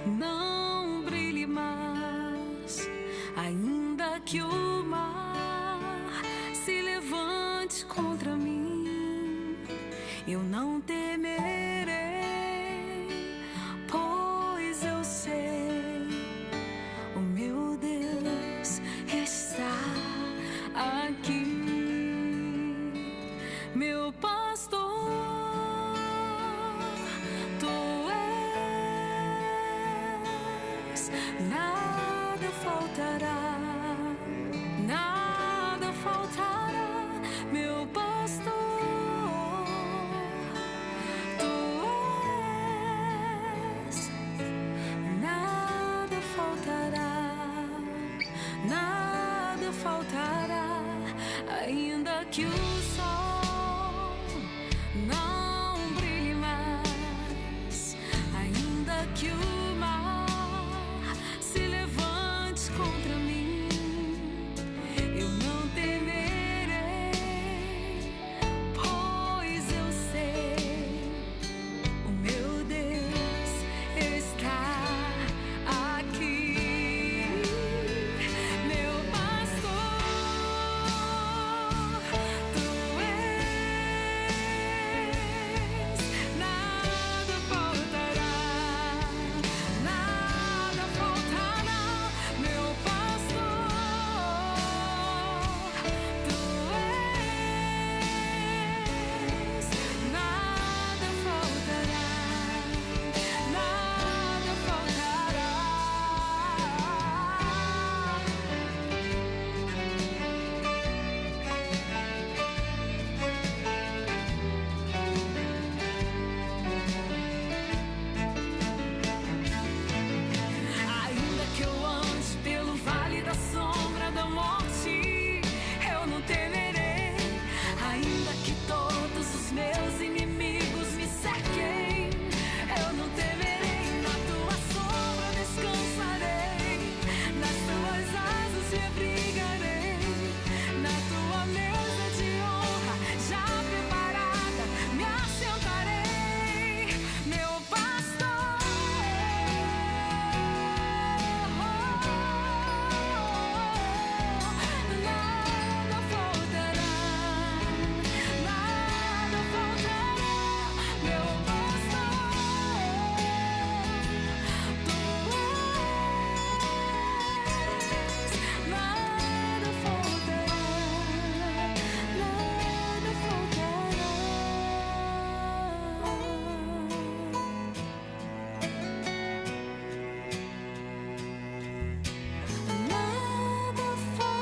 não brilhe mais, ainda que o mar se levante contra mim, eu não temerei, pois eu sei, o meu Deus está aqui, meu pastor. Nada faltará, nada faltará, meu pastor. Tu és, nada faltará, nada faltará, ainda que o sol não brilhe mais, ainda que o contra mim, eu não temerei, pois eu sei, o meu Deus está aqui, meu pastor, tu és, nada faltará, nada faltará. Meu pastor, tu és, nada faltará, nada faltará. Ainda que eu ande pelo vale da sombra da morte, eu não temerei. Ainda que todos os meus inimigos me cerquem, eu não temerei. Na tua sombra descansarei, nas tuas asas me abrigarei, na tua mesa de honra já preparada me assentarei, meu pastor. Nada faltará, nada faltará, meu pastor. Tu és, nada faltará, nada faltará. Nada faltará.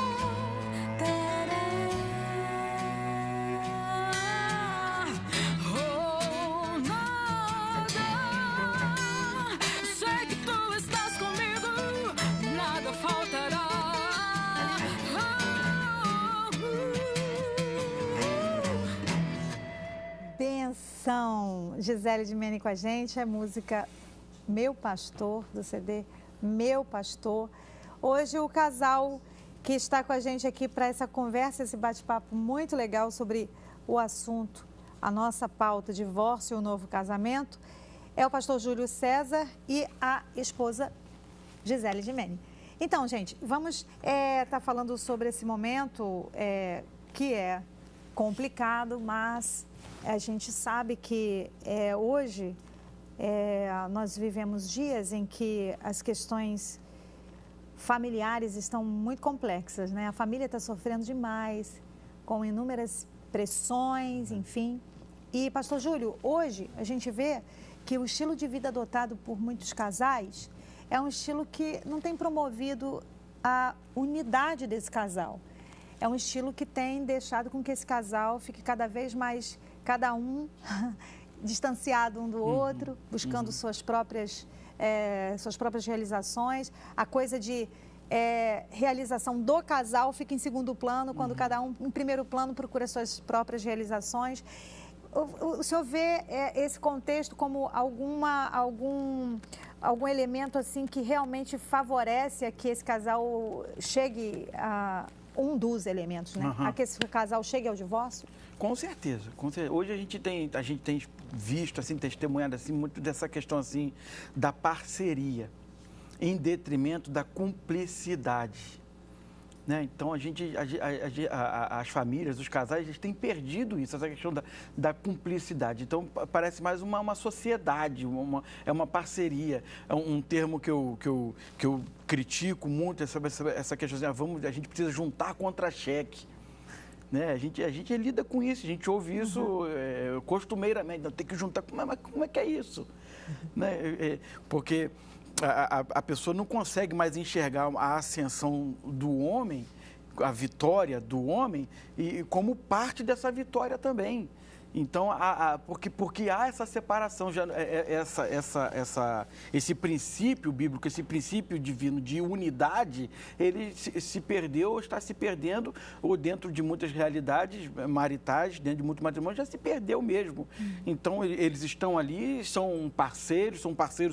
Oh, nada. Sei que tu estás comigo. Nada faltará. Benção! Gisele Dimene com a gente, é música Meu Pastor, do CD Meu Pastor. Hoje o casal que está com a gente aqui para essa conversa, esse bate-papo muito legal sobre o assunto, a nossa pauta, divórcio e o novo casamento, é o pastor Júlio César e a esposa Gisele Dimene. Então, gente, vamos estar falando sobre esse momento que é complicado, mas a gente sabe que hoje nós vivemos dias em que as questões familiares estão muito complexas, né? A família está sofrendo demais, com inúmeras pressões, enfim. E, pastor Júlio, hoje a gente vê que o estilo de vida adotado por muitos casais é um estilo que não tem promovido a unidade desse casal. É um estilo que tem deixado com que esse casal fique cada vez mais, cada um distanciado um do outro, buscando suas próprias realizações. A coisa de realização do casal fica em segundo plano, quando cada um, em primeiro plano, procura suas próprias realizações. O senhor vê esse contexto como algum elemento assim que realmente favorece a que esse casal chegue um dos elementos, né? A que esse casal chegue ao divórcio? Com certeza, com certeza. Hoje a gente tem visto, assim, testemunhado assim, muito dessa questão assim, da parceria, em detrimento da cumplicidade. Né? Então, as famílias, os casais, eles têm perdido isso, essa questão da cumplicidade. Então, parece mais uma sociedade, é uma parceria. É um termo que eu critico muito, essa questão assim, a gente precisa juntar contra-cheque. Né? A gente lida com isso, a gente ouve isso costumeiramente, tem que juntar. Como é que é isso? Né? Porque a pessoa não consegue mais enxergar a ascensão do homem, a vitória do homem, e como parte dessa vitória também. Então, porque há essa separação, esse princípio bíblico, esse princípio divino de unidade, ele se perdeu ou está se perdendo, ou dentro de muitas realidades maritais, dentro de muitos matrimônios, já se perdeu mesmo. Então, eles estão ali, são parceiros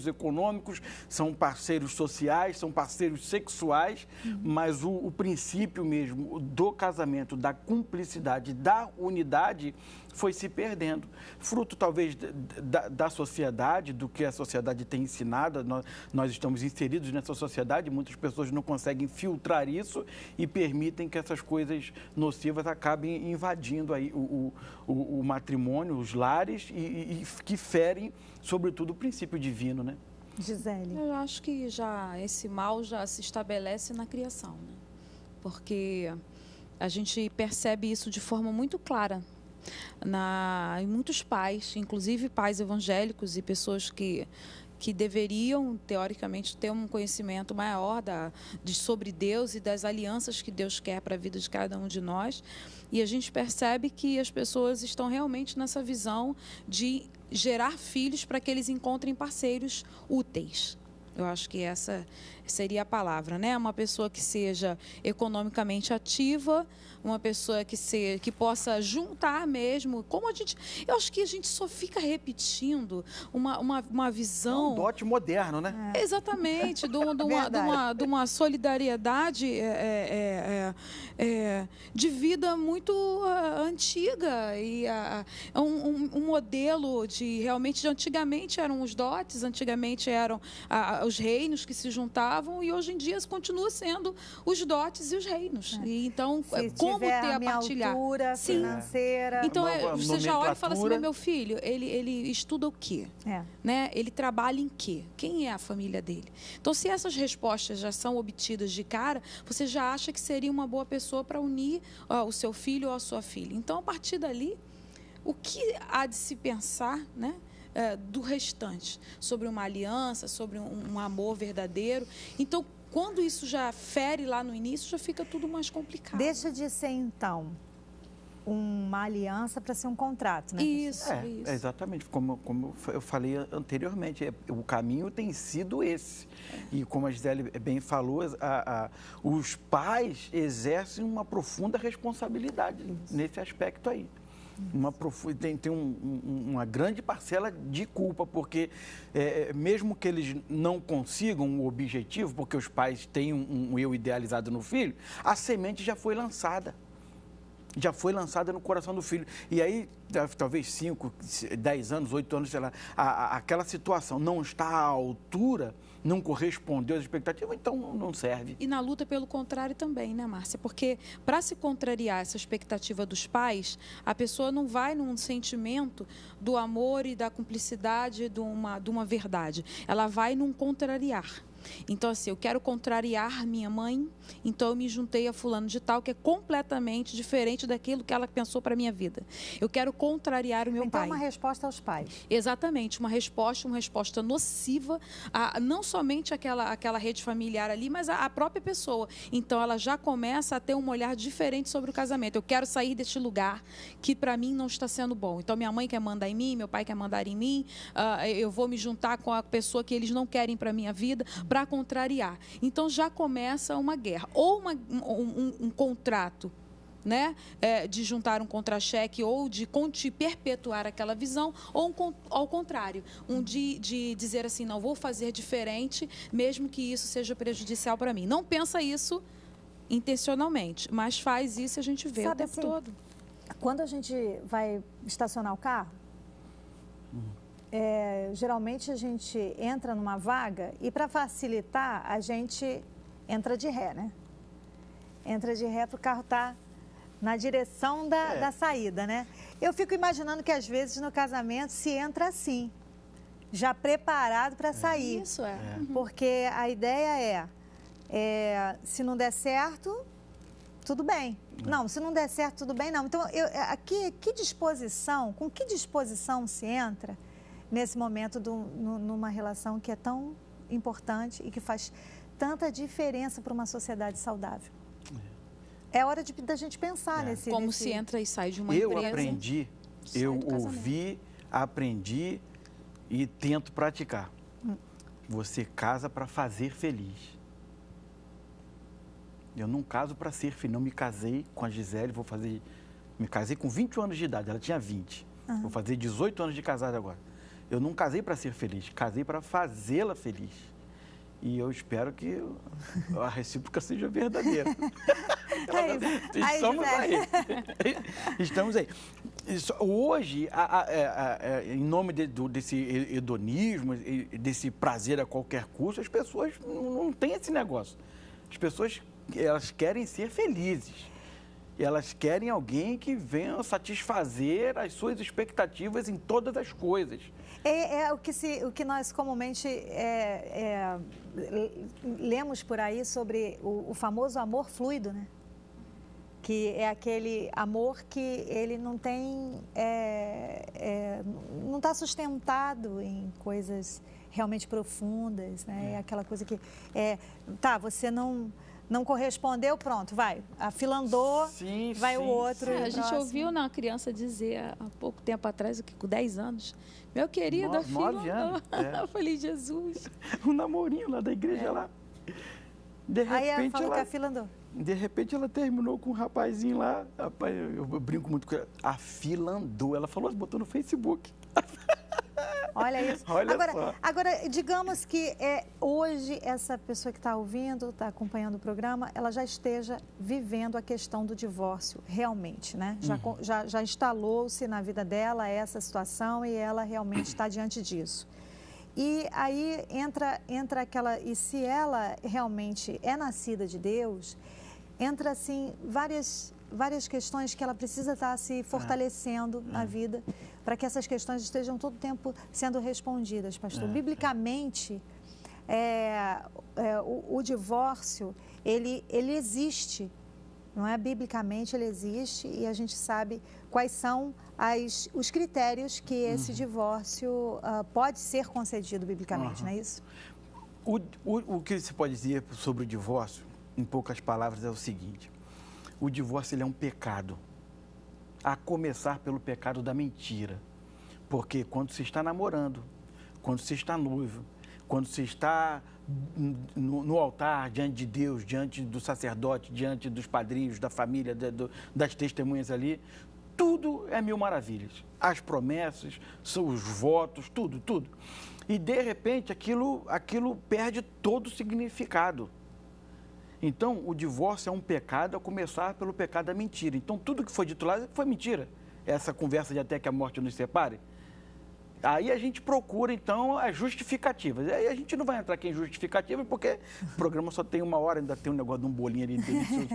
econômicos, são parceiros sociais, são parceiros sexuais, mas o princípio mesmo do casamento, da cumplicidade, da unidade, foi se perdendo. Fruto, talvez, da sociedade, do que a sociedade tem ensinado. Nós estamos inseridos nessa sociedade, muitas pessoas não conseguem filtrar isso e permitem que essas coisas nocivas acabem invadindo aí o matrimônio, os lares, e que ferem, sobretudo, o princípio divino, né? Gisele. Eu acho que esse mal já se estabelece na criação, né? Porque a gente percebe isso de forma muito clara em muitos pais, inclusive pais evangélicos e pessoas que deveriam, teoricamente, ter um conhecimento maior sobre Deus e das alianças que Deus quer para a vida de cada um de nós. E a gente percebe que as pessoas estão realmente nessa visão de gerar filhos para que eles encontrem parceiros úteis. Eu acho que essa seria a palavra, né? Uma pessoa que seja economicamente ativa, uma pessoa que possa juntar mesmo. Eu acho que a gente só fica repetindo uma visão. É um dote moderno, né? Exatamente, de uma solidariedade de vida muito antiga. E um modelo realmente de antigamente eram os dotes, antigamente eram os reinos que se juntavam, e hoje em dia continua sendo os dotes e os reinos. E então, como ter a partilhar? Altura financeira. Então, você já olha e fala assim, meu filho, ele estuda o quê? Né? Ele trabalha em quê? Quem é a família dele? Então, se essas respostas já são obtidas de cara, você já acha que seria uma boa pessoa para unir o seu filho ou a sua filha. Então, a partir dali, o que há de se pensar, né? Do restante, sobre uma aliança, sobre um amor verdadeiro. Então, quando isso já fere lá no início, já fica tudo mais complicado. Deixa de ser, então, uma aliança para ser um contrato, né? Isso. Exatamente, como eu falei anteriormente, o caminho tem sido esse. E como a Gisele bem falou, os pais exercem uma profunda responsabilidade nesse aspecto aí. Tem uma grande parcela de culpa, porque mesmo que eles não consigam o objetivo, porque os pais têm um eu idealizado no filho, a semente já foi lançada. Já foi lançada no coração do filho. E aí, talvez 5, 10 anos, 8 anos, sei lá, aquela situação não está à altura, não correspondeu às expectativas, então não serve. E na luta pelo contrário também, né, Márcia? Porque para se contrariar essa expectativa dos pais, a pessoa não vai num sentimento do amor e da cumplicidade de uma verdade. Ela vai num contrariar. Então, assim, eu quero contrariar minha mãe, então eu me juntei a fulano de tal, que é completamente diferente daquilo que ela pensou para a minha vida. Eu quero contrariar o meu pai. Então, uma resposta aos pais. Exatamente, uma resposta nociva, não somente aquela rede familiar ali, mas a própria pessoa. Então, ela já começa a ter um olhar diferente sobre o casamento. Eu quero sair deste lugar que para mim não está sendo bom. Então, minha mãe quer mandar em mim, meu pai quer mandar em mim, eu vou me juntar com a pessoa que eles não querem para a minha vida, para contrariar. Então, já começa uma guerra. Ou um contrato, né, de juntar um contra-cheque ou de perpetuar aquela visão, ou ao contrário, de dizer assim, não, vou fazer diferente, mesmo que isso seja prejudicial para mim. Não pensa isso intencionalmente, mas faz isso e a gente vê o tempo todo. Quando a gente vai estacionar o carro, geralmente a gente entra numa vaga e para facilitar a gente entra de ré, né? Entra de ré para o carro estar na direção da saída, né? Eu fico imaginando que às vezes no casamento se entra assim, já preparado para sair. Isso Porque a ideia se não der certo, tudo bem. Não, se não der certo, tudo bem, não. Então, com que disposição se entra nesse momento numa relação que é tão importante e que faz tanta diferença para uma sociedade saudável? É hora da gente pensar nesse... Como se entra e sai de uma empresa. Eu ouvi, aprendi e tento praticar. Você casa para fazer feliz. Eu não caso para ser feliz. Não me casei com a Gisele, me casei com 21 anos de idade, ela tinha 20. Vou fazer 18 anos de casado agora. Eu não casei para ser feliz, casei para fazê-la feliz. E eu espero que a recíproca seja verdadeira. Estamos aí. Estamos aí. Hoje, em nome desse hedonismo, desse prazer a qualquer custo, as pessoas não têm esse negócio. As pessoas, elas querem ser felizes. Elas querem alguém que venha satisfazer as suas expectativas em todas as coisas. O que nós comumente lemos por aí sobre o famoso amor fluido, né? Que é aquele amor que ele não tem, não está sustentado em coisas realmente profundas, né? É aquela coisa que, você não correspondeu, pronto, vai. A fila andou, vai o outro. A gente ouviu uma criança dizer há pouco tempo atrás, com 10 anos, meu querido, a fila 9 anos. Eu falei, Jesus. Um namorinho lá da igreja lá. De repente, aí ela falou que a fila andou. De repente ela terminou com um rapazinho lá. Rapaz, eu brinco muito com ela. A fila andou. Ela falou, botou no Facebook. Olha isso. Agora, digamos que hoje essa pessoa que está ouvindo, está acompanhando o programa, ela já esteja vivendo a questão do divórcio realmente, né? Já instalou-se na vida dela essa situação e ela realmente está diante disso. E aí entra aquela... E se ela realmente é nascida de Deus, entra assim várias questões que ela precisa estar se fortalecendo na vida para que essas questões estejam todo o tempo sendo respondidas, pastor. Biblicamente, o divórcio, ele existe, não é? Biblicamente ele existe e a gente sabe quais são os critérios que esse divórcio pode ser concedido biblicamente, não é isso? O que se pode dizer sobre o divórcio, em poucas palavras, é o seguinte: o divórcio ele é um pecado, a começar pelo pecado da mentira. Porque quando se está namorando, quando se está noivo, quando se está no altar, diante de Deus, diante do sacerdote, diante dos padrinhos, da família, das testemunhas ali, tudo é mil maravilhas. As promessas, os votos, tudo. E, de repente, aquilo perde todo o significado. Então, o divórcio é um pecado, a começar pelo pecado da mentira. Então, tudo que foi dito lá foi mentira. Essa conversa de até que a morte nos separe. Aí a gente procura, então, as justificativas. Aí a gente não vai entrar aqui em justificativas, porque o programa só tem 1 hora, ainda tem um negócio de um bolinho ali delicioso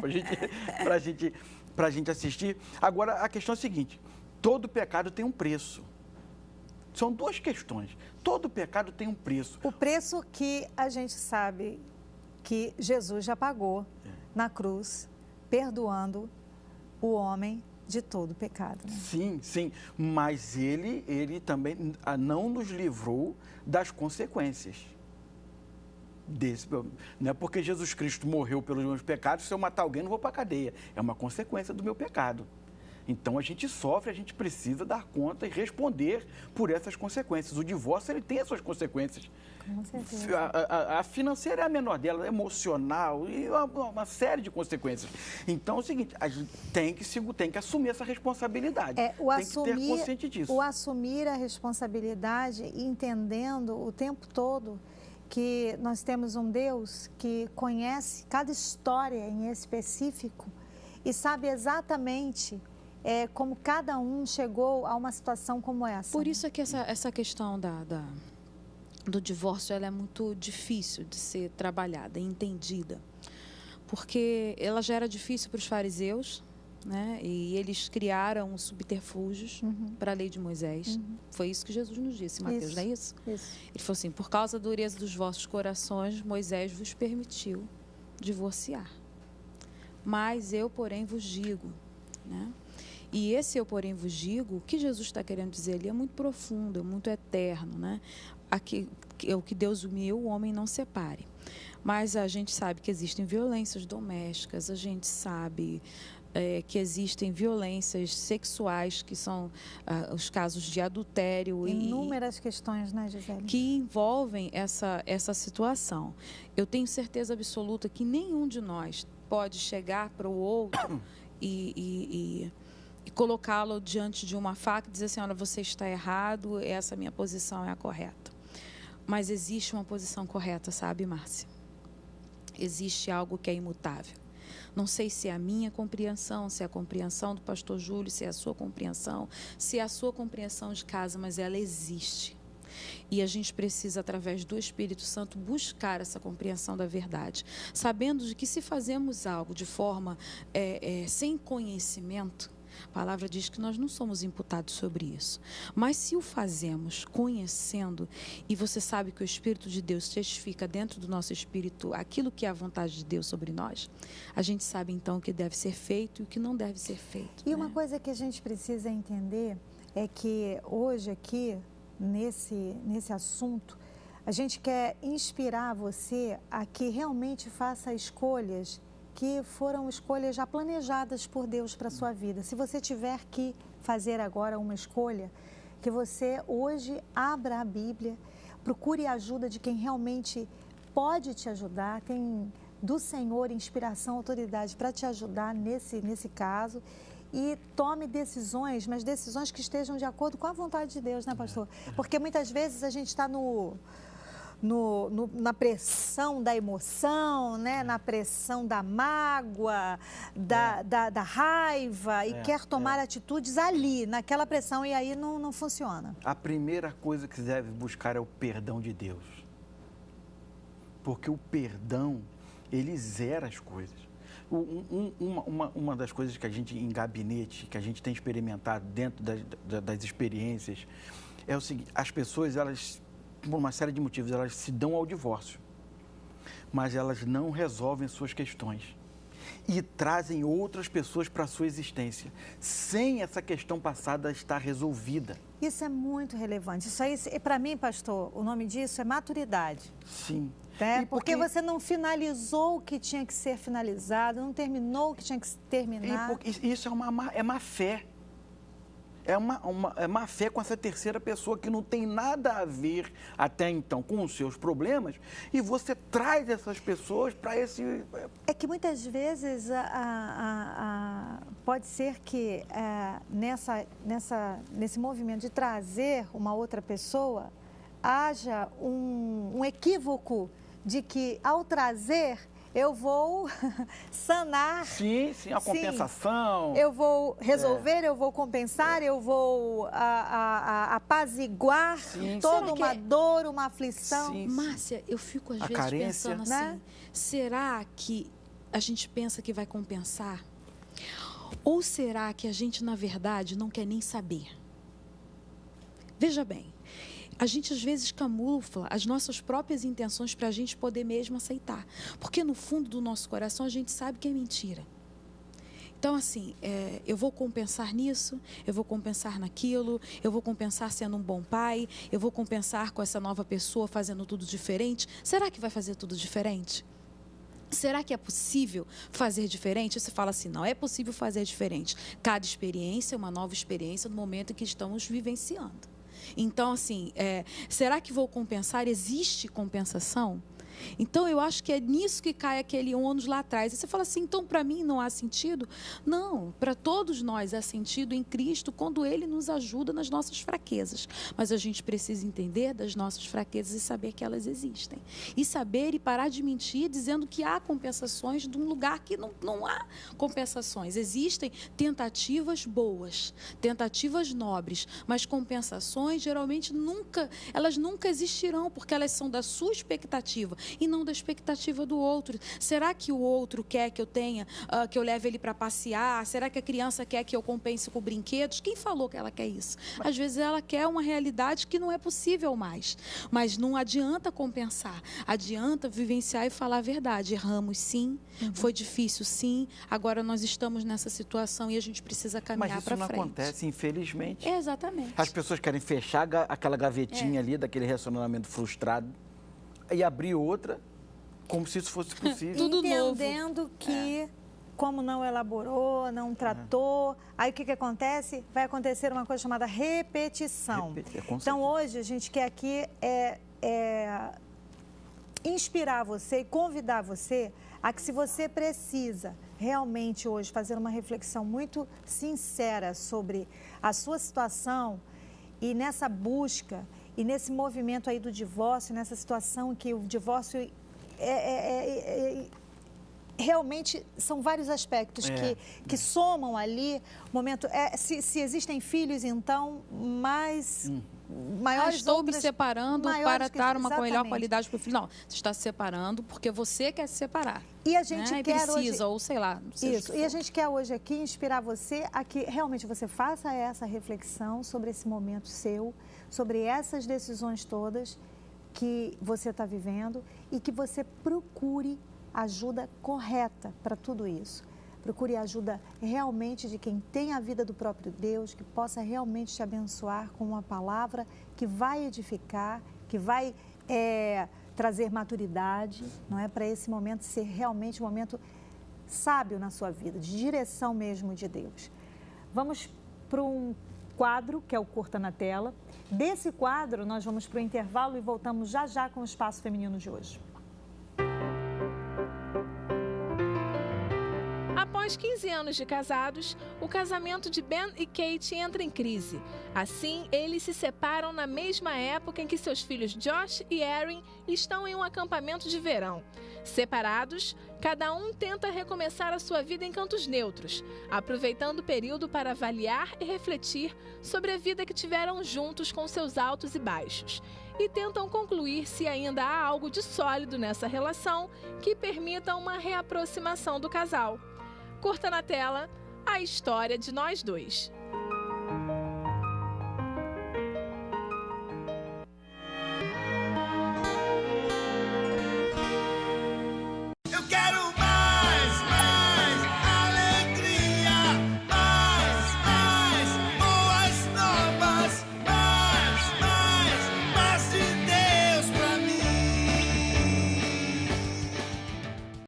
pra gente assistir. Agora, a questão é a seguinte: todo pecado tem um preço. São 2 questões. Todo pecado tem um preço. O preço que a gente sabe que Jesus já pagou na cruz, perdoando o homem de todo pecado. Né? Sim, mas ele também não nos livrou das consequências. Não é porque Jesus Cristo morreu pelos meus pecados, se eu matar alguém, não vou para a cadeia. É uma consequência do meu pecado. Então, a gente sofre, a gente precisa dar conta e responder por essas consequências. O divórcio, ele tem as suas consequências. Com certeza. A financeira é a menor dela, a emocional e uma série de consequências. Então, é o seguinte, a gente tem que assumir essa responsabilidade. Tem que ter consciente disso. O assumir a responsabilidade, entendendo o tempo todo que nós temos um Deus que conhece cada história em específico e sabe exatamente como cada um chegou a uma situação como essa. Por isso é que essa questão do divórcio ela é muito difícil de ser trabalhada, entendida. Porque ela já era difícil para os fariseus, né? E eles criaram subterfúgios para a lei de Moisés. Foi isso que Jesus nos disse, Mateus, não é isso? Isso. Ele falou assim, por causa da dureza dos vossos corações, Moisés vos permitiu divorciar. Mas eu, porém, vos digo, né? E esse eu, porém, vos digo, o que Jesus está querendo dizer ali é muito profundo, é muito eterno, né? Aqui, o que Deus uniu, o homem não separe. Mas a gente sabe que existem violências domésticas, a gente sabe que existem violências sexuais, que são os casos de adultério. Inúmeras questões, né, Gisele? Que envolvem essa situação. Eu tenho certeza absoluta que nenhum de nós pode chegar para o outro e colocá-lo diante de uma faca e dizer assim, olha, você está errado, essa minha posição é a correta. Mas existe uma posição correta, sabe, Márcia? Existe algo que é imutável. Não sei se é a minha compreensão, se é a compreensão do pastor Júlio, se é a sua compreensão, se é a sua compreensão de casa, mas ela existe. E a gente precisa, através do Espírito Santo, buscar essa compreensão da verdade. Sabendo de que se fazemos algo de forma sem conhecimento, a palavra diz que nós não somos imputados sobre isso. Mas se o fazemos conhecendo, e você sabe que o Espírito de Deus testifica dentro do nosso espírito aquilo que é a vontade de Deus sobre nós, a gente sabe então o que deve ser feito e o que não deve ser feito. E uma coisa que a gente precisa entender é que hoje aqui, nesse assunto, a gente quer inspirar você a que realmente faça escolhas que foram escolhas já planejadas por Deus para a sua vida. Se você tiver que fazer agora uma escolha, que você hoje abra a Bíblia, procure a ajuda de quem realmente pode te ajudar, tem do Senhor inspiração, autoridade para te ajudar nesse caso, e tome decisões, mas decisões que estejam de acordo com a vontade de Deus, né, pastor? Porque muitas vezes a gente está na pressão da emoção, né? Na pressão da mágoa, da raiva, e quer tomar atitudes ali, naquela pressão, e aí não funciona. A primeira coisa que você deve buscar é o perdão de Deus. Porque o perdão, ele zera as coisas. Uma das coisas que a gente, em gabinete, que a gente tem experimentado dentro das experiências, é o seguinte: as pessoas, elas, por uma série de motivos, elas se dão ao divórcio, mas elas não resolvem suas questões e trazem outras pessoas para a sua existência, sem essa questão passada estar resolvida. Isso é muito relevante. Isso aí, para mim, pastor, o nome disso é maturidade. Sim. Porque você não finalizou o que tinha que ser finalizado, não terminou o que tinha que terminar. Isso é má fé. É má fé com essa terceira pessoa que não tem nada a ver até então com os seus problemas, e você traz essas pessoas para esse... É que muitas vezes pode ser que nesse movimento de trazer uma outra pessoa, haja um equívoco de que ao trazer eu vou sanar. Sim, a compensação. Eu vou resolver, eu vou compensar, eu vou apaziguar toda uma dor, uma aflição. Sim. Márcia, eu fico às vezes carência, pensando assim, né? Será que a gente pensa que vai compensar? Ou será que a gente, na verdade, não quer nem saber? Veja bem, a gente às vezes camufla as nossas próprias intenções para a gente poder mesmo aceitar. Porque no fundo do nosso coração a gente sabe que é mentira. Então, assim, eu vou compensar nisso, eu vou compensar naquilo, eu vou compensar sendo um bom pai, eu vou compensar com essa nova pessoa fazendo tudo diferente. Será que vai fazer tudo diferente? Será que é possível fazer diferente? Você fala assim, não é possível fazer diferente. Cada experiência é uma nova experiência no momento em que estamos vivenciando. Então, assim, será que vou compensar? Existe compensação? Então, eu acho que é nisso que cai aquele ônus lá atrás. E você fala assim, então, para mim não há sentido? Não, para todos nós há sentido em Cristo quando Ele nos ajuda nas nossas fraquezas. Mas a gente precisa entender das nossas fraquezas e saber que elas existem. E saber e parar de mentir dizendo que há compensações de um lugar que não há compensações. Existem tentativas boas, tentativas nobres, mas compensações geralmente elas nunca existirão, porque elas são da sua expectativa e não da expectativa do outro. Será que o outro quer que eu tenha, que eu leve ele para passear? Será que a criança quer que eu compense com brinquedos? Quem falou que ela quer isso? Às vezes ela quer uma realidade que não é possível mais, mas não adianta compensar, adianta vivenciar e falar a verdade. Erramos sim, foi difícil sim, agora nós estamos nessa situação e a gente precisa caminhar para frente. Mas isso não acontece, infelizmente. Exatamente. As pessoas querem fechar aquela gavetinha ali, daquele relacionamento frustrado, e abrir outra como se isso fosse possível. Tudo entendendo novo. que, como não elaborou, não tratou, aí o que acontece? Vai acontecer uma coisa chamada repetição. Então, hoje, a gente quer aqui inspirar você e convidar você a que, se você precisa realmente hoje fazer uma reflexão muito sincera sobre a sua situação e nessa busca e nesse movimento aí do divórcio, nessa situação que o divórcio realmente são vários aspectos que somam ali. Momento, se existem filhos, então, maiores estou outras, me separando para que, dar uma melhor exatamente. qualidade para o filho. Não, você está se separando porque você quer se separar. E a gente né? quer precisa, hoje, ou sei lá. isso. E a gente quer hoje aqui inspirar você a que realmente você faça essa reflexão sobre esse momento seu, sobre essas decisões todas que você está vivendo e que você procure ajuda correta para tudo isso. Procure ajuda realmente de quem tem a vida do próprio Deus, que possa realmente te abençoar com uma palavra que vai edificar, que vai trazer maturidade, não é? Para esse momento ser realmente um momento sábio na sua vida, de direção mesmo de Deus. Vamos para um quadro, que é o Curta na Tela. Desse quadro, nós vamos para o intervalo e voltamos já já com o Espaço Feminino de hoje. Após 15 anos de casados, o casamento de Ben e Kate entra em crise. Assim, eles se separam na mesma época em que seus filhos Josh e Erin estão em um acampamento de verão. Separados, cada um tenta recomeçar a sua vida em cantos neutros, aproveitando o período para avaliar e refletir sobre a vida que tiveram juntos com seus altos e baixos. E tentam concluir se ainda há algo de sólido nessa relação que permita uma reaproximação do casal. Curta na Tela, a história de nós dois.